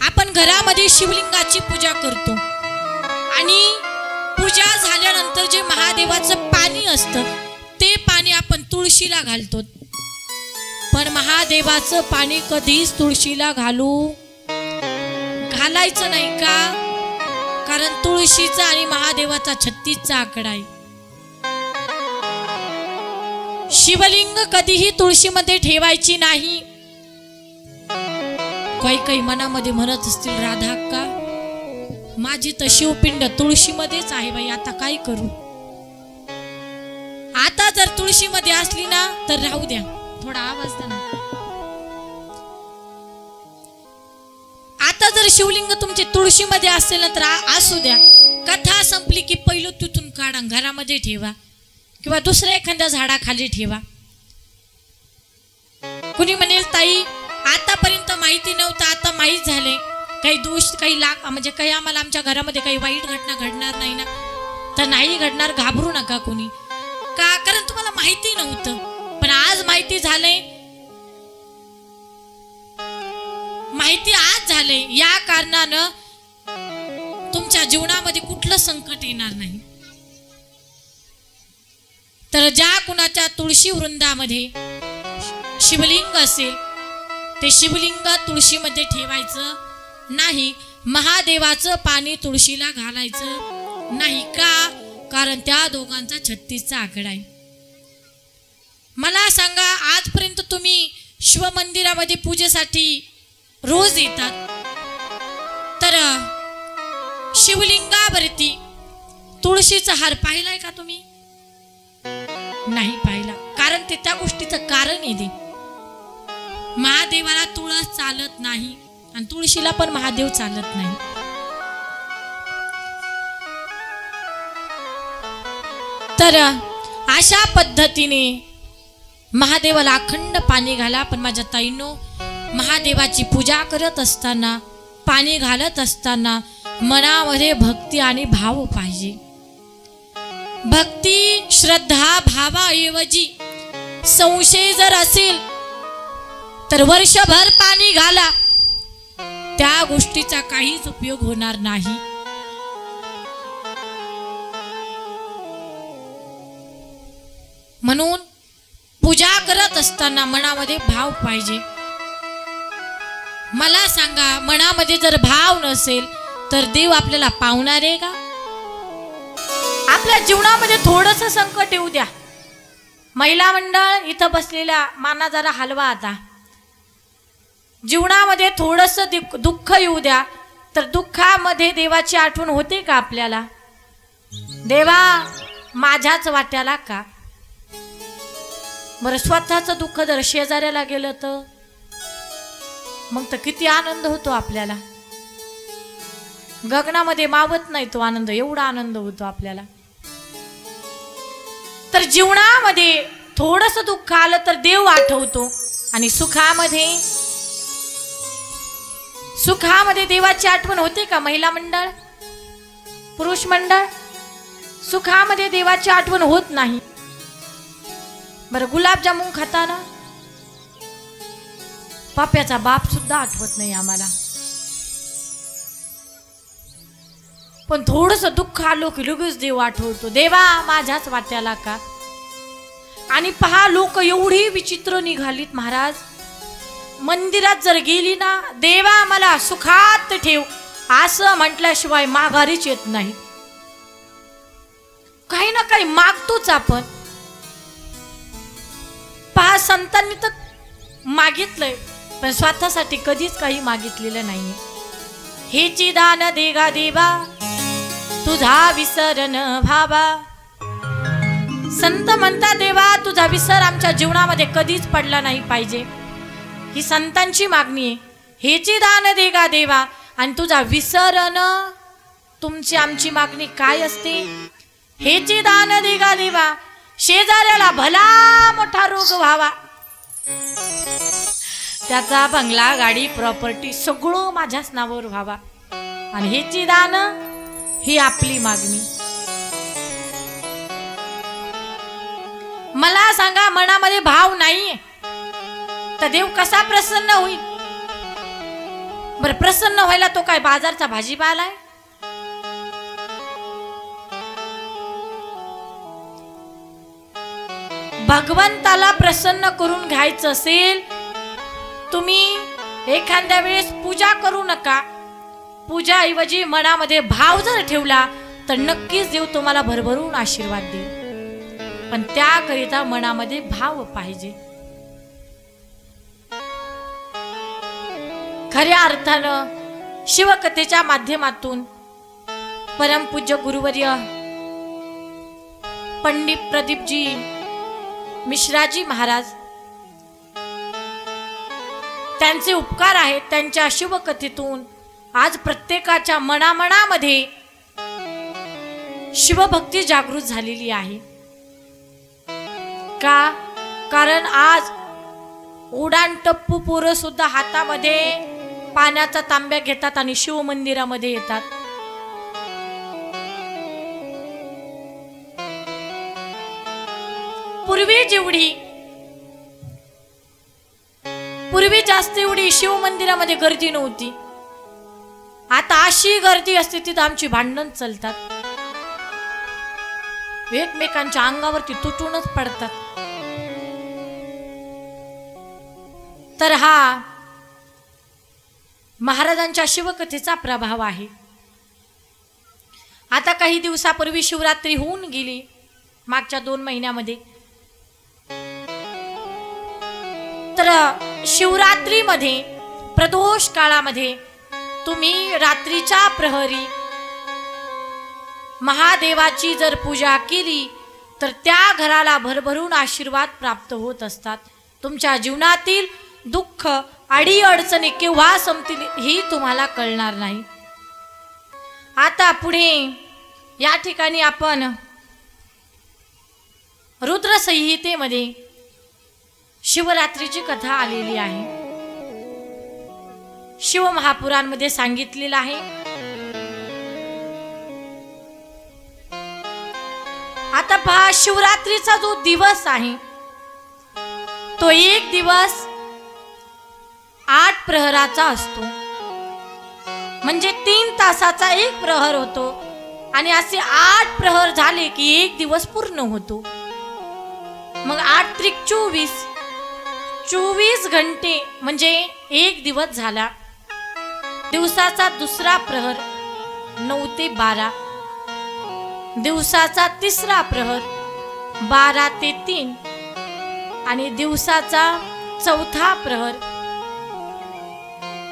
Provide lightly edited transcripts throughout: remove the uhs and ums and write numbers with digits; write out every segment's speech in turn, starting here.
आपण घरामध्ये शिवलिंगाची पूजा करतो आणि पूजा झाल्यानंतर जे महादेवाचं पाणी असतं ते पाणी आपण तुळशीला घालतो, पण महादेवाचं पाणी कधीच तुळशीला घालायचं नाही का? कारण तुळशीचा आणि महादेवाचा 36चा आकडा आहे. शिवलिंग कधीही तुळशीमध्ये ठेवायची नाही. काही मनामध्ये म्हणत असतील, राधा का माझी तर शिवपिंड तुळशीमध्येच आहे बाई, आता काय करू? आता जर तुळशीमध्ये असली ना तर राहू द्या, थोडा आवाज द्या ना. आता जर शिवलिंग तुमचे तुळशीमध्ये असेल ना तर असू द्या. कथा संपली की पहिलं तिथून काढा, घरामध्ये ठेवा किंवा दुसऱ्या एखाद्या झाडाखाली ठेवा. कुणी म्हणेल ताई आतापर्यंत माहिती नव्हतं, आता माहीत झाले, काही दोष काही म्हणजे काही आम्हाला आमच्या घरामध्ये काही वाईट घटना घडणार नाही ना? तर नाही घडणार, घाबरू नका कोणी. का? कारण तुम्हाला माहिती नव्हतं, पण आज माहिती झालंय. माहिती आज झाले, या कारणानं तुमच्या जीवनामध्ये कुठलं संकट येणार नाही. तर ज्या कुणाच्या तुळशी वृंदामध्ये शिवलिंग असेल ते शिवलिंग तुळशीमध्ये ठेवायचं नाही. महादेवाचं पाणी तुळशीला घालायचं नाही. का? कारण त्या दोघांचा 36चा आकडा आहे. मला सांगा, आजपर्यंत तुम्ही शिवमंदिरामध्ये पूजेसाठी रोज येतात, तर शिवलिंगावरती तुळशीचा हार पाहिलाय का तुम्ही? नाही पाहिला. कारण ते त्या गोष्टीचं कारण आहे. महादेवाला तुळस चालत नाही आणि तुळशीला पण महादेव चालत नाही. तर अशा पद्धतीने महादेवाला अखंड पाणी घाला. पण माझ्या ताईंनो, महादेवाची पूजा करत असताना, पाणी घालत असताना मनामध्ये भक्ती आणि भाव पाहिजे. भक्ती श्रद्धा भावाऐवजी संशय जर असेल तर वर्षभर पाणी घाला, त्या गोष्टीचा काहीच उपयोग होणार नाही. म्हणून पूजा करत असताना मनामध्ये भाव पाहिजे. मला सांगा, मनामध्ये जर भाव नसेल तर देव आपल्याला पावणार आहे का? आपल्या जीवनामध्ये थोडंसं संकट येऊ द्या. महिला मंडळ इथं बसलेला माना जरा हलवा. आता जीवनामध्ये थोडंसं दुःख येऊ द्या, तर दुःखामध्ये देवाची आठवण होते का आपल्याला? देवा माझ्याच वाट्याला का? बरं, स्वतःचं दुःख जर शेजाऱ्याला गेलं तर मग तर किती आनंद होतो आपल्याला. गगनामध्ये मावत नाही तो आनंद, एवढा आनंद होतो आपल्याला. तर जीवनामध्ये थोडंसं दुःख आलं तर देव आठवतो आणि सुखामध्ये देवाची आठवण होते का? महिला मंडळ, पुरुष मंडळ, सुखामध्ये देवाची आठवण होत नाही. बरं, गुलाबजामुन खाताना पाप्याचा बाप सुद्धा आठवत नाही आम्हाला. पण थोडंसं दुःख आलो की लगेच देव आठवतो. देवा माझ्याच वाट्याला का? आणि पहा, लोक एवढी विचित्र निघालीत महाराज. मंदिरात जर गेली ना, देवा मला सुखात ठेव असं म्हटल्याशिवाय माघारीच येत नाही. काही ना काही मागतोच आपण. पहा, संतांनी तर मागितलंय पण स्वतःसाठी कधीच काही मागितलेलं नाही. हेची दान देगा देवा तुझा विसरन भावा. संत म्हणतात, देवा तुझा विसर आमच्या जीवनामध्ये कधीच पडला नाही पाहिजे. ही संतांची मागणी आहे. हेची दान देगा देवा आणि तुझा विसरन. तुमची आमची मागणी काय असते? हेची दान देगा देवा, शेजाऱ्याला भला मोठा रोग व्हावा, त्याचा बंगला गाडी प्रॉपर्टी सगळं माझ्याच नावावर व्हावा, आणि हेची दान ही आपली मागणी. मला सांगा, मनामध्ये भाव नाहीये तर देव कसा प्रसन्न होईल? बरं, प्रसन्न व्हायला तो काय बाजारचा भाजीपाला आहे? भगवंताला प्रसन्न करून घ्यायचं असेल, तुम्ही एखाद्या वेळेस पूजा करू नका. पूजाऐवजी मनामध्ये भाव जर ठेवला तर नक्कीच देव तुम्हाला भरभरून आशीर्वाद देईल. पण त्याकरिता मनामध्ये भाव पाहिजे. खऱ्या अर्थानं शिवकथेच्या माध्यमातून परमपूज्य गुरुवर्य पंडित प्रदीपजी मिश्राजी महाराज, त्यांचे उपकार आहेत. त्यांच्या शिवकथेतून आज प्रत्येकाच्या मनामनामध्ये शिवभक्ती जागृत झालेली आहे. का? कारण आज उडान टप्पू पोरं सुद्धा हातामध्ये पाण्याचा तांब्या घेतात आणि शिव मंदिरामध्ये येतात. पूर्वी जास्त एवढी शिव मंदिरामध्ये गर्दी नव्हती. आता अशी गर्दी असते तिथं आमची भांडण चालतात, एकमेकांच्या अंगावरती तुटूनच पडतात. तर हा महाराजांच्या शिवकथेचा प्रभाव आहे. आता काही दिवसापूर्वी शिवरात्री होऊन गेली, मागच्या 2 महिन्यामध्ये. तर शिवरात्रीमध्ये प्रदोष काळामध्ये तुम्ही रात्रीच्या प्रहरी महादेवाची जर पूजा केली तर त्या घराला भरभरून आशीर्वाद प्राप्त होत असतात. तुमच्या जीवनातील दुःख अडी अडचणी केव्हा संपतील ही तुम्हाला कळणार नाही. आता पुढे या ठिकाणी आपण रुद्र संहितेमध्ये शिवरात्रीची कथा आलेली आहे. शिव महापुराणमध्ये सांगितलेलं आहे. आता पहा, शिवरात्रीचा जो दिवस आहे तो एक दिवस 8 प्रहराचा असतो. म्हणजे 3 तासाचा एक प्रहर होतो आणि असे 8 प्रहर झाले की एक दिवस पूर्ण होतो. मग 8 त्रिक 24 घंटे म्हणजे एक दिवस झाला. दिवसाचा दुसरा प्रहर 9 ते 12, दिवसाचा तिसरा प्रहर 12 ते 3 आणि दिवसाचा चौथा प्रहर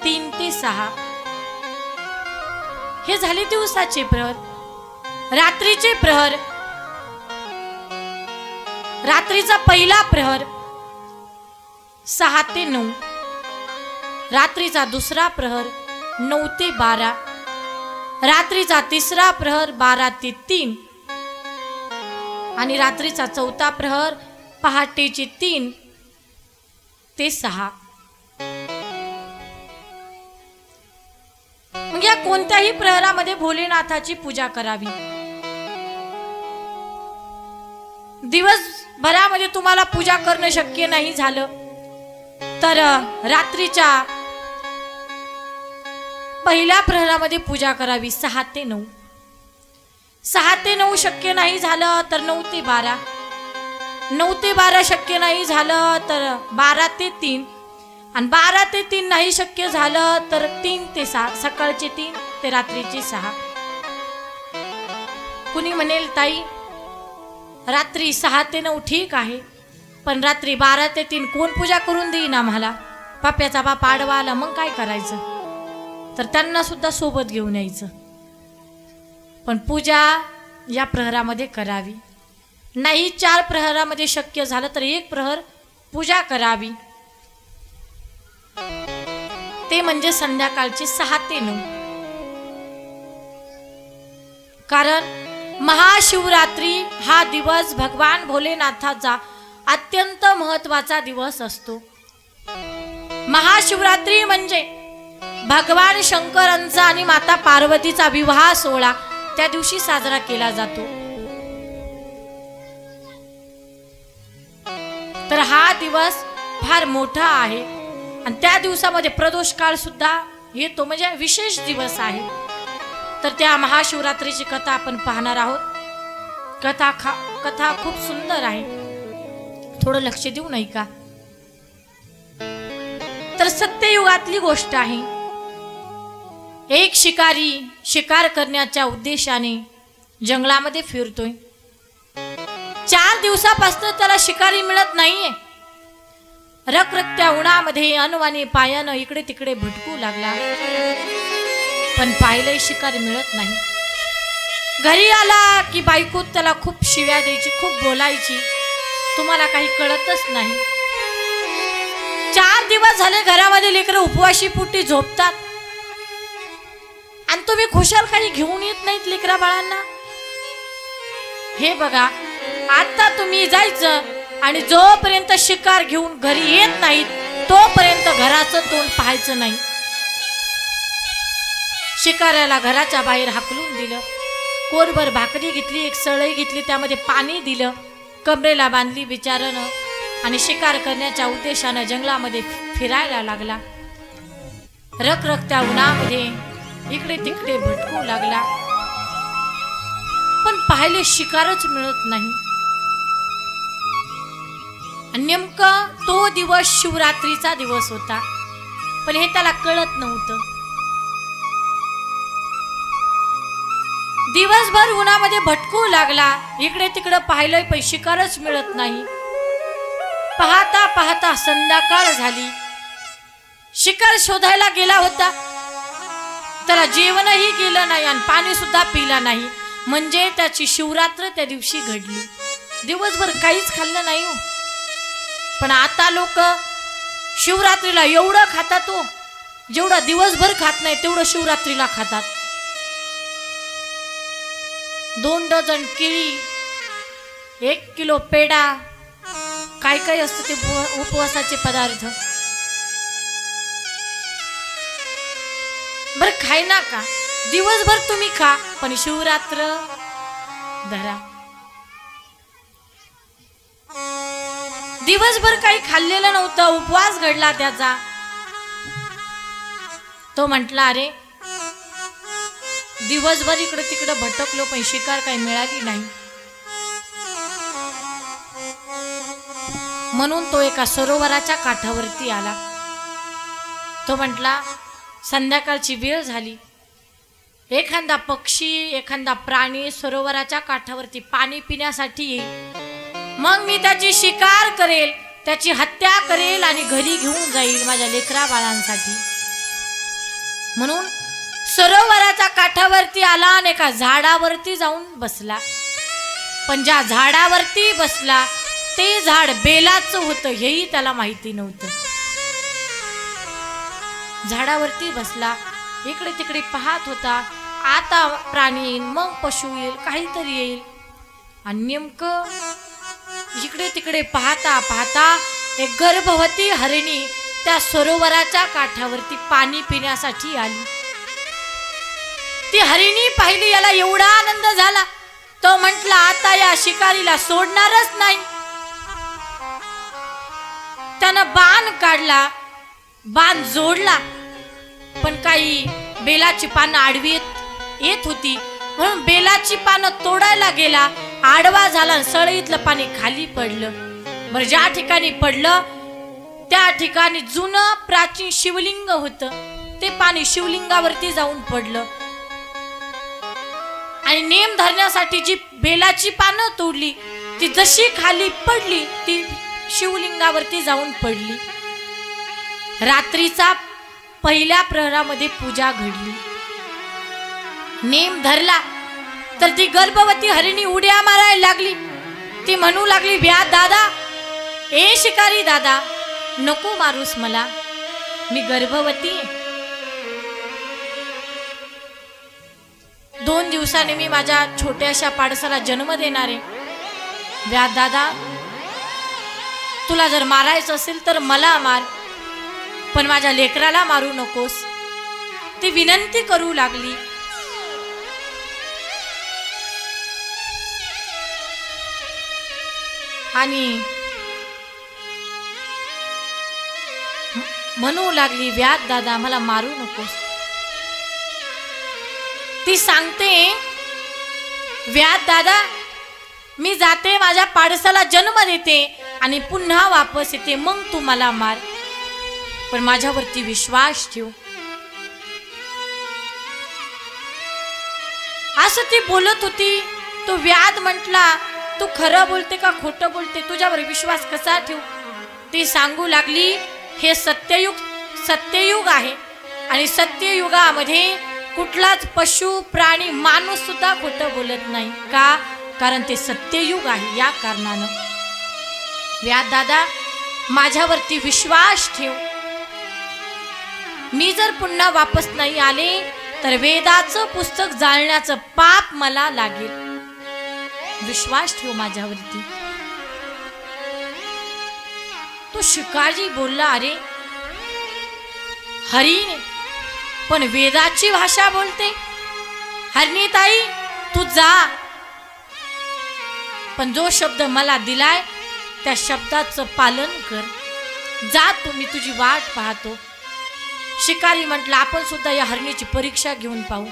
3 ते 6. हे झाले दिवसाचे प्रहर. रात्रीचे प्रहर, रात्रीचा पहिला प्रहर 6 ते 9, रात्रीचा दुसरा प्रहर 9 ते 12, रात्रीचा तिसरा प्रहर 12 ते 3 आणि रात्रीचा चौथा प्रहर पहाटेचे 3 ते 6. मग या कोणत्याही प्रहरामध्ये भोलेनाथाची पूजा करावी. दिवसभरामध्ये तुम्हाला पूजा करणं शक्य नाही झालं तर रात्रीच्या पहिल्या प्रहरामध्ये पूजा करावी 6 ते 9. 6 ते 9 शक्य नाही झालं तर 9 ते 12, 9 ते 12 शक्य नाही झालं तर 12 ते 3 आणि 12 ते 3 नाही शक्य झालं तर 3 ते 6, सकाळचे 3 ते रात्रीचे 6. कुणी म्हणेल ताई रात्री 6 ते 9 ठीक आहे, पण रात्री 12 ते 3 कोण पूजा करून देईन आम्हाला? पाप्याचा बाप आडवा आला मग काय करायचं? तर त्यांना सुद्धा सोबत घेऊन यायचं. पण पूजा या प्रहरामध्ये करावी. नाही 4 प्रहरामध्ये शक्य झालं तर 1 प्रहर पूजा करावी. ते म्हणजे संध्याकाळची 6 ते 9. कारण महाशिवरात्री हा दिवस भगवान भोलेनाथाचा अत्यंत महत्वाचा दिवस असतो. महाशिवरात्री म्हणजे भगवान शंकरांचा आणि माता पार्वतीचा विवाह सोहळा त्या दिवशी साजरा केला जातो. तर हा दिवस फार मोठा आहे आणि त्या दिवसामध्ये प्रदोष काळ सुद्धा येतो, म्हणजे विशेष दिवस आहे. तर त्या महाशिवरात्रीची कथा आपण पाहणार आहोत. कथा खूप सुंदर आहे, थोडं लक्ष देऊ नाही का. तर सत्ययुगातली गोष्ट आहे. एक शिकारी शिकार करण्याच्या उद्देशाने जंगलामध्ये फिरतोय. 4 दिवसापासून त्याला शिकारी मिळत नाहीये. रखरखत्या उन्हामध्ये अनवाणी पायानं इकडे तिकडे भटकू लागला, पण पाहिलंय शिकारी मिळत नाही. घरी आला की बायको त्याला खूप शिव्या द्यायची, खूप बोलायची, तुम्हाला काही कळतच नाही. 4 दिवस झाले घरामध्ये लेकरं उपवाशी पोटी झोपतात आणि तुम्ही खुशाल काही घेऊन येत नाहीत लेकरा बाळांना. हे बघा, आता तुम्ही जायचं आणि जोपर्यंत शिकार घेऊन घरी येत नाहीत तोपर्यंत घराचं तोंड पाहायचं नाही. शिकाऱ्याला घराच्या बाहेर हाकलून दिलं. कोरभर भाकरी घेतली, एक सळई घेतली, त्यामध्ये पाणी दिलं, कमरेला बांधली बिचारानं आणि शिकार करण्याच्या उद्देशानं जंगलामध्ये फिरायला लागला. रखरखत्या उन्हामध्ये इकडे तिकडे भटकू लागला, पण पाहिले शिकारच मिळत नाही. नेमकं तो दिवस शिवरात्रीचा दिवस होता, पण हे त्याला कळत नव्हतं. दिवसभर उन्हामध्ये भटकू लागला, इकडे तिकडे पाहिलंय पण शिकारच मिळत नाही. पाहता पाहता संध्याकाळ झाली. शिकार शोधायला गेला होता, त्याला जेवणही गेलं नाही आणि पाणी सुद्धा पिलं नाही. म्हणजे त्याची शिवरात्र त्या दिवशी घडली. दिवसभर काहीच खाल्लं नाही हो. पण आता लोक शिवरात्रीला एवढं खातात हो, जेवढं दिवसभर खात नाही तेवढं शिवरात्रीला खातात. 2 डझन केळी, 1 किलो पेढा, काय काय असतं ते उपवासाचे पदार्थ. बर खाय ना का, दिवसभर तुम्ही खा, पण शिवरात्र धरा. दिवसभर काही खाल्लेलं नव्हतं, उपवास घडला त्याचा. तो म्हटला, अरे दिवसभर इकडे तिकडे भटकलो पण शिकार काही मिळाली नाही. म्हणून तो एका सरोवराच्या काठावरती आला. तो म्हटला, संध्याकाळची वेळ झाली, एखादा पक्षी एखादा प्राणी सरोवराच्या काठावरती पाणी पिण्यासाठी येईल, मग मी त्याची शिकार करेल, त्याची हत्या करेल आणि घरी घेऊन जाईल माझ्या लेकरा बाळांसाठी. म्हणून सरोवराच्या काठावरती आला आणि एका झाडावरती जाऊन बसला. पण ज्या झाडावरती बसला ते झाड बेलाचं होतं हेही त्याला माहिती नव्हतं. झाडावरती बसला, इकडे तिकडे पाहत होता. आता प्राणी येईल, मग पशु येईल, काहीतरी येईल. आणि नेमकं इकडे तिकडे पाहता पाहता एक गर्भवती हरिणी त्या सरोवराच्या काठावरती पाणी पिण्यासाठी आली. ती हरिणी पाहिली, याला एवढा आनंद झाला, तो म्हटला, आता या शिकारीला सोडणारच नाही. त्यानं बाण काढला, बाण जोडला, पण काही बेलाची पानं आडवी येत होती, म्हणून बेलाची पानं तोडायला गेला, आडवा झाला, सळईतलं पाणी खाली पडलं. बरं, ज्या ठिकाणी पडलं त्या ठिकाणी जुनं प्राचीन शिवलिंग होतं, ते पाणी शिवलिंगावरती जाऊन पडलं. आणि नेम धरण्यासाठी जी बेलाची पानं तोडली ती जशी खाली पडली ती शिवलिंगावरती जाऊन पडली. रात्रीचा पहिल्या प्रहरामध्ये पूजा घडली. नेम धरला तर ती गर्भवती हरिणी उड्या मारायला लागली. ती म्हणू लागली, व्या दादा, ए शिकारी दादा, नको मारूस मला, मी गर्भवती. 2 दिवसांनी मी माझ्या छोट्याशा पाडसाला जन्म देणार आहे. व्या दादा, तुला जर मारायचं असेल तर मला मार, पण माझ्या लेकराला मारू नकोस. ती विनंती करू लागली. आणि म्हणू लागली, व्याद दादा, मला मारू नकोस, ती सांगते, व्याध दादा मी जाते, माझ्या पाडसाला जन्म देते आणि पुन्हा वापस येते, मग तू मला मार, पण माझ्यावरती विश्वास ठेव. असं ती बोलत होती. तो व्याध म्हटला, तू खरं बोलते का खोटं बोलते, तुझ्यावर विश्वास कसा ठेवू. ती सांगू लागली, हे सत्ययुग आहे आणि सत्ययुगामध्ये कुठलाच पशु प्राणी माणूस सुद्धा खोटं बोलत नाही. का? कारण ते सत्ययुग आहे. या कारणानं व्याध दादा माझ्यावरती विश्वास ठेव. मी जर पुन्हा वापस नाही आले तर वेदाचं पुस्तक जाळण्याचं पाप मला लागेल. विश्वास ठेव माझ्यावरती. तो शिकारी बोलला, अरे हरीने पण वेदाची भाषा बोलते. हरणीताई तू जा, पण जो शब्द मला दिलाय त्या शब्दाचं पालन कर. जा तू, मी तुझी वाट पाहतो. शिकारी म्हटला, आपण सुद्धा या हरणीची परीक्षा घेऊन पाहू.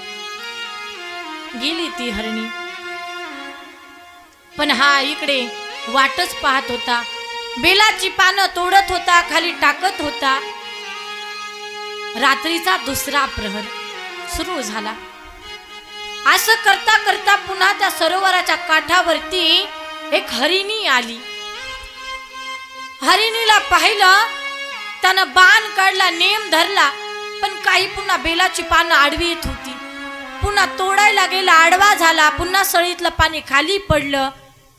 गेली ती हरणी, पण हा इकडे वाटच पाहत होता. बेलाची पानं तोडत होता, खाली टाकत होता. रात्रीचा दुसरा प्रहर सुरू झाला. असं करता करता पुन्हा त्या सरोवराच्या काठावरती एक हरिणी आली. हरिणीला पाहिलं, त्यानं बाण काढला, नेम धरला, पण काही पुन्हा बेलाची पानं आडवी येत होती. पुन्हा तोडायला गेला, आडवा झाला. पुन्हा सळीतलं पाणी खाली पडलं.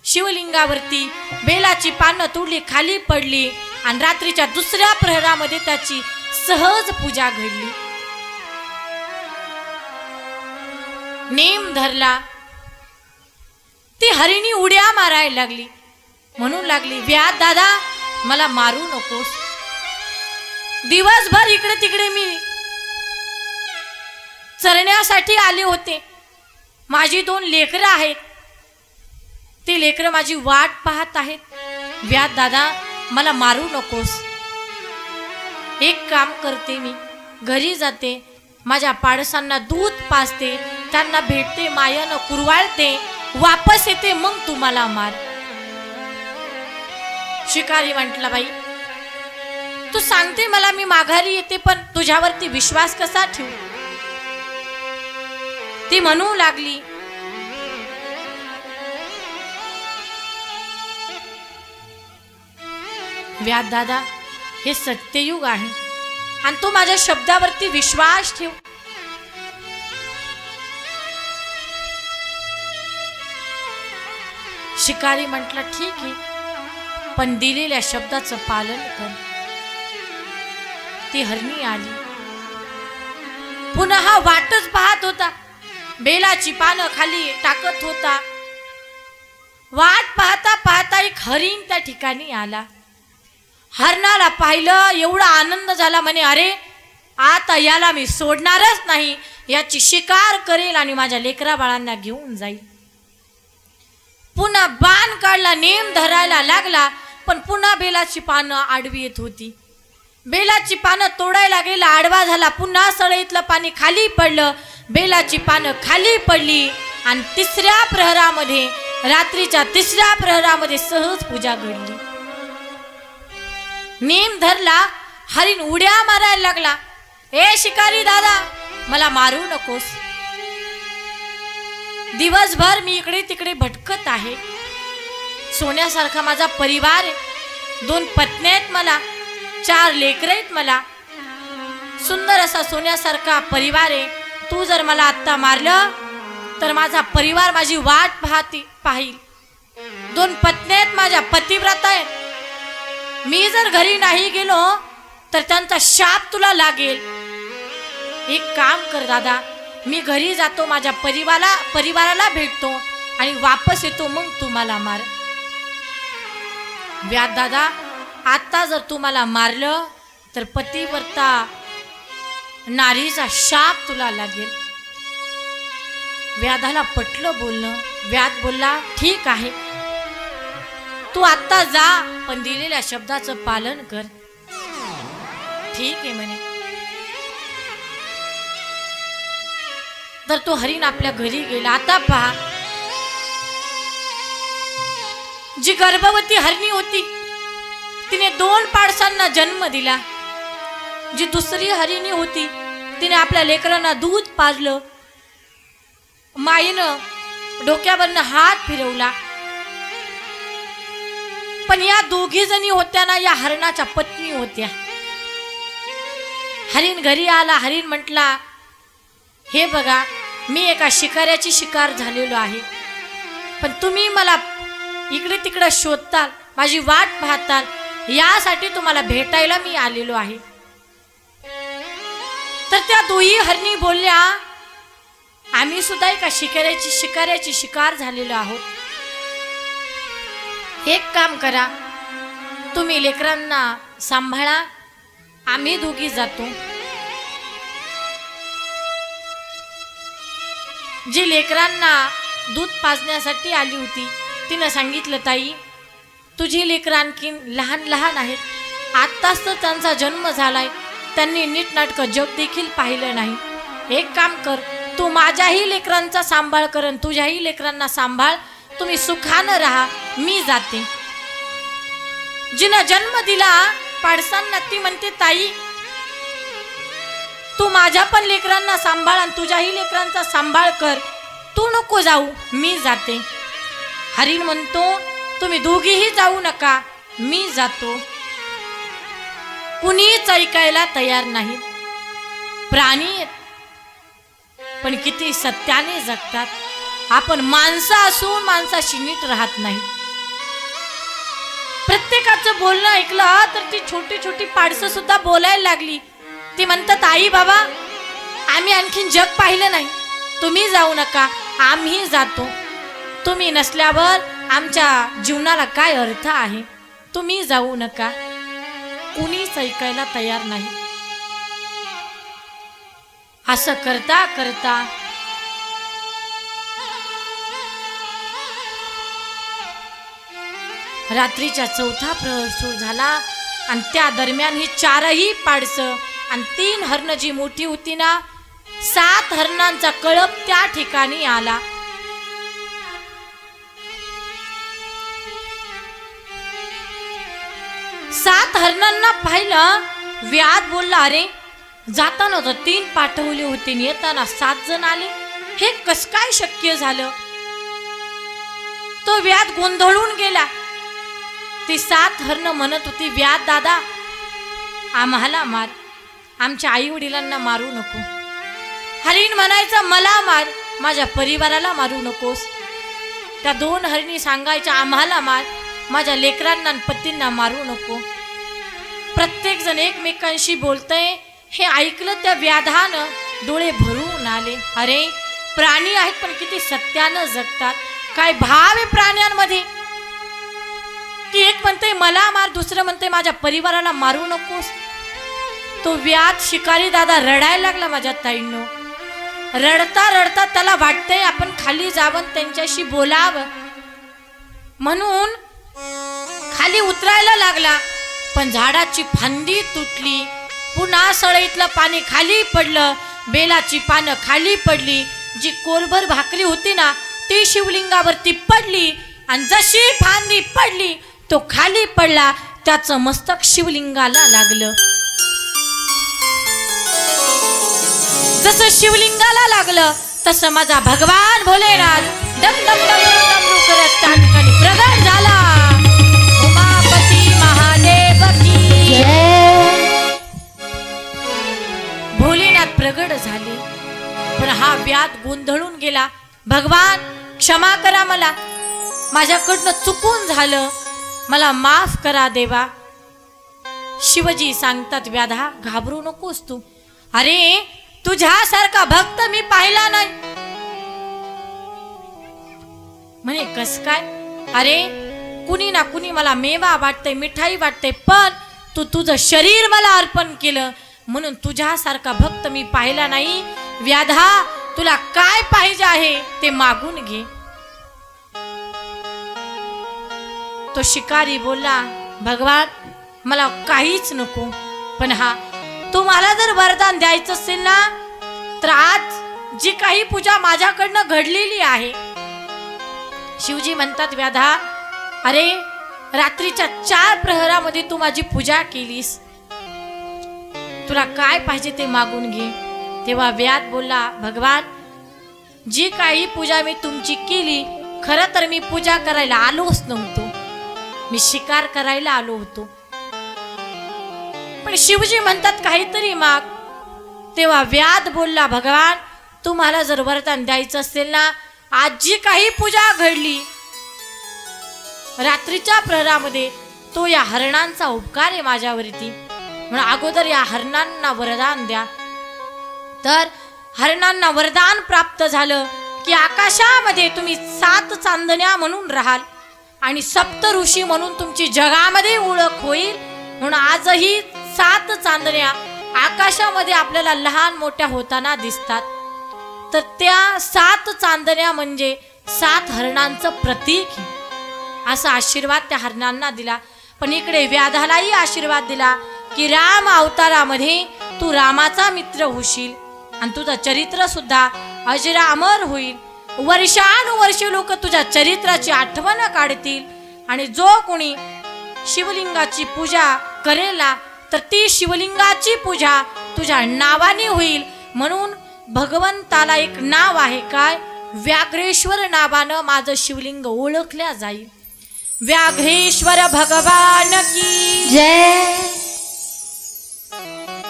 शिवलिंगावरती बेलाची पानं तोडली, खाली पडली आणि रात्रीच्या दुसऱ्या प्रहरामध्ये त्याची सहज पूजा घडली. नेम धरला. ती हरिणी उड्या मारायला लागली. म्हणून लागली, व्याध दादा मला मारू नकोस. दिवसभर इकडे तिकडे मी चरण्यासाठी आले होते. माझी 2 लेकरं आहेत. ती लेकरं माझी वाट पाहत आहेत. व्याध दादा मला मारू नकोस. एक काम करते, मी घरी जाते, माझ्या पाडसांना दूध पाजते, त्यांना भेटते, मायानं कुरवाळते, वापस येते, मग तू मला मार. शिकारी म्हटला, बाई तू सांगते मला, मी माघारी येते, पण तुझ्यावरती विश्वास कसा ठेवू. ती म्हणू लागली, व्याध दादा हे सत्ययुग आहे आणि तू माझ्या शब्दावरती विश्वास ठेव. शिकारी म्हटला, ठीक आहे, पण दिलेल्या शब्दाचं पालन कर. ती हरणी आली. पुन्हा हा वाटच पाहत होता. बेलाची पानं खाली टाकत होता. वाट पाहता पाहता एक हरिण त्या ठिकाणी आला. हरणाला पाहिलं, एवढा आनंद झाला. म्हणे, अरे आता याला मी सोडणारच नाही, याची शिकार करेल आणि माझ्या लेकरा बाळांना घेऊन जाईल. पुन्हा बाण काढला, नेम धरायला लागला, पण पुन्हा बेलाची पानं आडवी येत होती. बेलाची पानं तोडायला गेला, आडवा झाला. पुन्हा सळईतलं पाणी खाली पडलं, बेलाची पानं खाली पडली आणि तिसऱ्या प्रहरामध्ये, रात्रीच्या तिसऱ्या प्रहरामध्ये सहज पूजा घडली. नेम धरला. हरिण उड्या मारायला लागला. ए शिकारी दादा मला मारू नकोस. दिवसभर मी इकडे तिकडे भटकत आहे. सोन्यासारखा माझा परिवार आहे. 2 पत्न्या आहेत मला, 4 लेकरं आहेत मला. सुंदर असा सोन्यासारखा परिवार आहे. तू जर मला आत्ता मारलं तर माझा परिवार माझी वाट पाहिल. 2 पत्न्या आहेत माझ्या, पतिव्रता आहेत. मी जर घरी नाही गेलो तर त्यांचा शाप तुला लागेल. एक काम कर दादा, मी घरी जातो, माझ्या परिवाराला भेटतो आणि वापस येतो, मग तू मला मार. व्याध दादा आता जर तू मला मारलं तर पतिव्रता नारीचा शाप तुला लागेल. व्याधाला पटलं बोलणं. व्याध बोलला, ठीक आहे, तू आत्ता जा, पण दिलेल्या शब्दाचं पालन कर. ठीक आहे म्हणे. तर तो हरिण आपल्या घरी गेला. आता पहा, जी गर्भवती हरणी होती तिने 2 पाडसांना जन्म दिला. जी दुसरी हरिणी होती तिने आपल्या लेकरांना दूध पाजलं. माईनं डोक्यावरनं हात फिरवला. पण या दोघी जणी होत्या ना, या हरणाच्या पत्नी होत्या. हरिण घरी आला. हरिण म्हटला, हे बघा, मी एका शिकाऱ्याची शिकार झालेलो आहे, पण तुम्ही मला इकडे तिकडे शोधताल, माझी वाट पाहताल, यासाठी तुम्हाला भेटायला मी आलेलो आहे. तर त्या दोही हरणी बोलल्या, आम्ही सुद्धा एका शिकाऱ्याची शिकार झालेलो आहोत. एक काम करा, तुम्ही लेकरांना सांभाळा, आम्ही दोघी जातो. जी लेकरांना दूध पाजण्यासाठी आली होती तिनं सांगितलं, ताई, तुझी लेकरं आणखीन लहान लहान आहेत, आत्ताच तर त्यांचा जन्म झालाय, त्यांनी नीटनाटकं जग देखील पाहिलं नाही. एक काम कर, तू माझ्याही लेकरांचा सांभाळ कर, तुझ्याही लेकरांना सांभाळ, तुम्ही सुखानं राहा, मी जाते. जिनं जन्म दिला पाडसांना ती म्हणते, ताई, तू माझ्या पण लेकरांना सांभाळ आणि तुझ्याही लेकरांचा सांभाळ कर, तू नको जाऊ, मी जाते. हरिण म्हणतो, तुम्ही दोघीही जाऊ नका, मी जातो. कुणीच ऐकायला तयार नाही. प्राणी पण किती सत्याने जगतात. आपण माणसं असून माणसाशी नीट राहत नाही. प्रत्येकाचं बोलणं ऐकलं तर ती छोटी छोटी पाडसं सुद्धा बोलायला लागली. ती म्हणतात, आई बाबा, आम्ही आणखीन जग पाहिलं नाही, तुम्ही जाऊ नका, आम्ही जातो. तुम्ही नसल्यावर आमच्या जीवनाला काय अर्थ आहे, तुम्ही जाऊ नका. कुणीच ऐकायला तयार नाही. असं करता करता रात्रीच्या 4था प्रहर सुरू झाला आणि त्या दरम्यान ही 4ही पाडसं आणि 3 हरणं जी मोठी होती ना, 7 हरणांचा कळप त्या ठिकाणी आला. सात हरणांना पाहिलं. व्याध बोलला, अरे जाताना तर 3 पाठवले होते, येताना 7 जण आले, हे कस काय शक्य झालं? तो व्याध गोंधळून गेला. ती 7 हरणं म्हणत होती, व्याध दादा, आम्हाला मार, आमच्या आई वडिलांना मारू नको. हरिण म्हणायचं, मला मार, माझ्या परिवाराला मारू नकोस. त्या 2 हरणी सांगायच्या, आम्हाला मार, माझ्या लेकरांना पतींना मारू नको. प्रत्येक जण एकमेकांशी बोलतय. हे ऐकलं त्या व्याधानं डोळे भरून आले. अरे, प्राणी आहेत पण किती सत्यानं जगतात. काय भाव आहे प्राण्यांमध्ये, की एक म्हणते मला मार, दुसरं म्हणते माझ्या परिवाराला मारू नकोस. तो व्याध शिकारी दादा रडायला लागला. माझ्या ताईंनो, रडता रडता त्याला वाटतंय आपण खाली जावं, त्यांच्याशी बोलावं, म्हणून खाली उतरायला लागला. पण झाडाची फांदी तुटली, पुन्हा सळईतलं पाणी खाली पडलं, बेलाची पानं खाली पडली. जी कोरभर भाकरी होती ना, ती शिवलिंगावरती पडली आणि जशी फांदी पडली तो खाली पडला. त्याचं मस्तक शिवलिंगाला लागलं. जसं शिवलिंगाला लागलं तसं माझा भगवान भोलेनाथ दम दम दम दम करत त्या ठिकाणी प्रगट झाला. उमापती महादेव की जय. भोलेनाथ प्रगट झाले. पण हा व्याध गोंधळून गेला. भगवान, क्षमा करा, मला माझ्याकडनं चुकून झालं, मला माफ करा देवा. शिवजी सांगतात, व्याधा घाबरू नकोस तू. अरे, तुझ्यासारखा भक्त मी पाहिला नाही. म्हणे कस काय? अरे, कुणी ना कुणी मला मेवा वाटते, मिठाई वाटते, पण तू तुझं शरीर मला अर्पण केलं म्हणून तुझ्यासारखा भक्त मी पाहिला नाही. व्याधा, तुला काय पाहिजे आहे ते मागून घे. तो शिकारी बोलला, भगवान, मला काहीच नको, पण हा, तू मला जर वरदान द्यायचं असेल ना, तर आज जी काही पूजा माझ्याकडनं घडलेली आहे. शिवजी म्हणतात व्याधा, अरे रात्रीच्या 4 प्रहरामध्ये तू माझी पूजा केलीस, तुला काय पाहिजे ते मागून घे. तेव्हा व्याध बोलला, भगवान जी काही पूजा मी तुमची केली, खरं तर मी पूजा करायला आलोच नव्हतो, मी शिकार करायला आलो होतो. पण शिवजी म्हणतात काहीतरी माग. तेव्हा व्याध बोलला, भगवान तुम्हाला जर वरदान द्यायचं असेल ना, आज जी काही पूजा घडली रात्रीच्या प्रहरामध्ये, तो या हरणांचा उपकार आहे माझ्यावरती, म्हणून अगोदर या हरणांना वरदान द्या. तर हरणांना वरदान प्राप्त झालं की आकाशामध्ये तुम्ही 7 चांदण्या म्हणून राहाल आणि सप्त ऋषी म्हणून तुमची जगामध्ये ओळख होईल. म्हणून आजही 7 चांदण्या आकाशामध्ये आपल्याला लहान मोठ्या होताना दिसतात. तर त्या 7 चांदण्या म्हणजे 7 हरणांचं प्रतीक, असा आशीर्वाद त्या हरणांना दिला. पण इकडे व्याधालाही आशीर्वाद दिला की राम अवतारामध्ये तू रामाचा मित्र होशील आणि तुझं चरित्र सुद्धा अजरामर होईल. वर्षानुवर्षे लोक तुझ्या चरित्राची आठवण काढतील आणि जो कोणी शिवलिंगाची पूजा करेल तर ती शिवलिंगाची पूजा तुझ्या नावाने होईल. म्हणून भगवंताला एक नाव आहे, काय? व्याघ्रेश्वर नावानं माझं शिवलिंग ओळखल्या जाईल. व्याघ्रेश्वर भगवान की जय,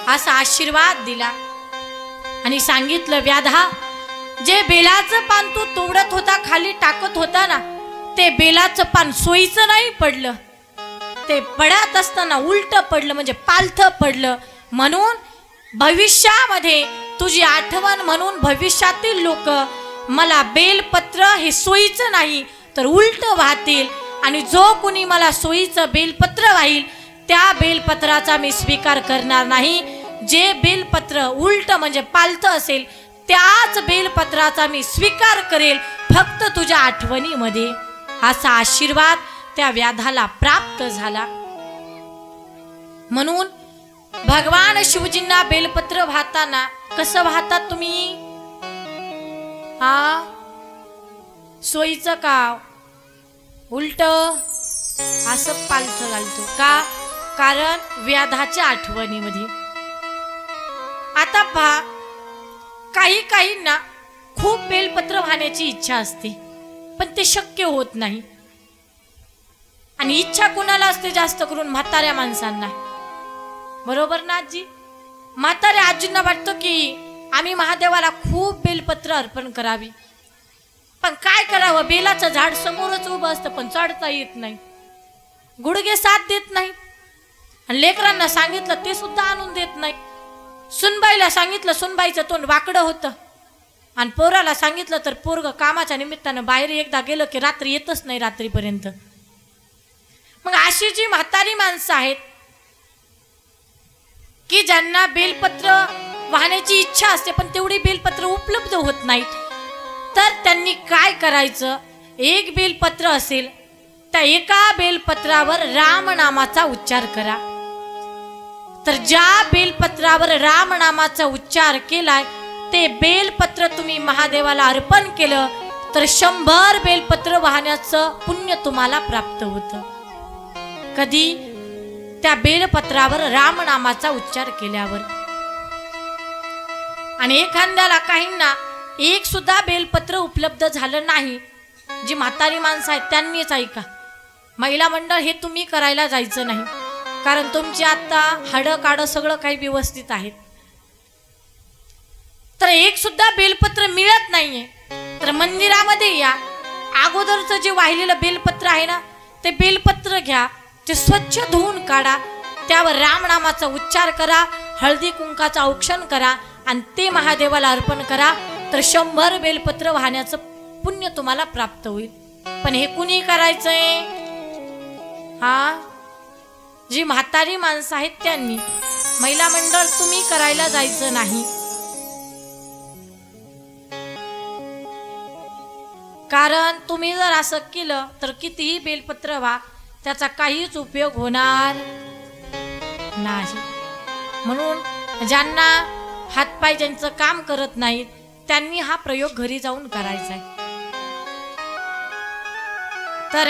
असा आशीर्वाद दिला. आणि सांगितलं, व्याधा जे बेलाचं पान तू तोडत होता, खाली टाकत होता ना, ते बेलाचं पान सोयीचं नाही पडलं, ते पडत असताना उलट पडलं, म्हणजे पालथ पडलं. म्हणून भविष्यामध्ये तुझी आठवण म्हणून भविष्यातील लोक मला बेलपत्र हे सोयीचं नाही तर उलट वाहतील, आणि जो कोणी मला सोयीचं बेलपत्र वाहील त्या बेलपत्राचा मी स्वीकार करणार नाही. जे बेलपत्र उलट म्हणजे पालथ असेल त्याच बेलपत्राचा मी स्वीकार करेल, फक्त तुझ्या आठवणीमध्ये. असा आशीर्वाद त्या व्याधाला प्राप्त झाला. म्हणून भगवान शिवजींना बेलपत्र वाहताना कसं वाहतात तुम्ही? सोयीचं का उलट असं पालथ घालतो का? कारण व्याधाच्या आठवणीमध्ये. आता पहा, काही काहींना खूप बेलपत्र वाहण्याची इच्छा असते पण ते शक्य होत नाही. आणि इच्छा कुणाला असते? जास्त करून म्हाताऱ्या माणसांना, बरोबर ना आजी? म्हाताऱ्या आजींना वाटतं की आम्ही महादेवाला खूप बेलपत्र अर्पण करावी, पण काय करावं, बेलाचं झाड समोरच उभं असतं पण चढता येत नाही, गुडघे साथ देत नाहीत. आणि लेकरांना सांगितलं ते सुद्धा आणून देत नाही. सुनबाईला सांगितलं, सुनबाईचं तोंड वाकडं होतं. आणि पोराला सांगितलं तर पोरग कामाच्या निमित्तानं बाहेर एकदा गेलं की रात्री येतच नाही, रात्रीपर्यंत. मग अशी जी म्हातारी माणसं आहेत की ज्यांना बेलपत्र वाहण्याची इच्छा असते पण तेवढी बेलपत्र उपलब्ध होत नाहीत, तर त्यांनी काय करायचं? एक बेलपत्र असेल त्या एका बेलपत्रावर राम नामाचा उच्चार करा. तर ज्या बेलपत्रावर राम नामाचा उच्चार केलाय ते बेलपत्र तुम्ही महादेवाला अर्पण केलं तर 100 बेलपत्र वाहण्याचं पुण्य तुम्हाला प्राप्त होतं. कधी? त्या बेलपत्रावर राम नामाचा उच्चार केल्यावर. आणि एखाद्याला काहींना एक सुद्धा बेलपत्र उपलब्ध झालं नाही, जी म्हातारी माणसं आहेत त्यांनीच ऐका, महिला मंडळ हे तुम्ही करायला जायचं नाही, कारण तुमची आता हाडं काडं सगळं काही व्यवस्थित आहेत. तर एक सुद्धा बेलपत्र मिळत नाहीये तर मंदिरामध्ये या, अगोदरचं जे वाहिलेलं बेलपत्र आहे ना ते बेलपत्र घ्या, ते स्वच्छ धुवून काढा, त्यावर रामनामाचा उच्चार करा, हळदी कुंकाचा औक्षण करा आणि ते महादेवाला अर्पण करा, तर 100 बेलपत्र वाहण्याचं पुण्य तुम्हाला प्राप्त होईल. पण हे कुणी करायचंय? जी म्हातारी माणसं आहेत त्यांनी. महिला मंडळ तुम्ही करायला जायचं नाही, कारण तुम्ही जर असं केलं तर कितीही बेलपत्र व्हा त्याचा काहीच उपयोग होणार नाही. म्हणून ज्यांना हातपाय ज्यांचं काम करत नाहीत त्यांनी हा प्रयोग घरी जाऊन करायचा आहे. तर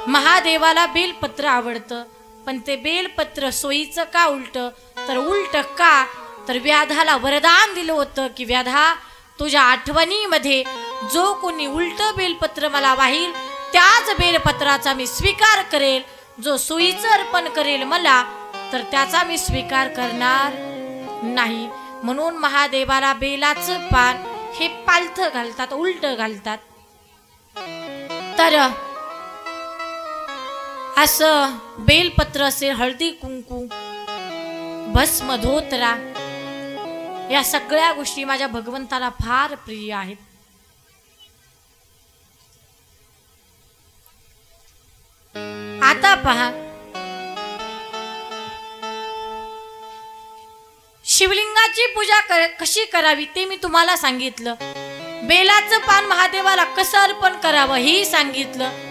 महादेवाला बेलपत्र आवडतं, पण ते बेलपत्र सोयीचं का उलट, तर उलट का, तर व्याधाला वरदान दिलं होतं की व्याधा, तुझ्या आठवणीमध्ये जो कोणी उलट बेलपत्र मला वाहील त्याच बेलपत्राचा मी स्वीकार करेल. जो सोयीचं अर्पण करेल मला, तर त्याचा मी स्वीकार करणार नाही. म्हणून महादेवाला बेलाचं पान हे पालथं घालतात, उलट घालतात. तर असं बेलपत्र असेल, हळदी कुंकू, भस्म, धोतरा, या सगळ्या गोष्टी माझ्या भगवंताला फार प्रिय आहेत. आता पहा, शिवलिंगाची पूजा कशी करावी ते मी तुम्हाला सांगितलं. बेलाचं पान महादेवाला कसं अर्पण करावं हेही सांगितलं.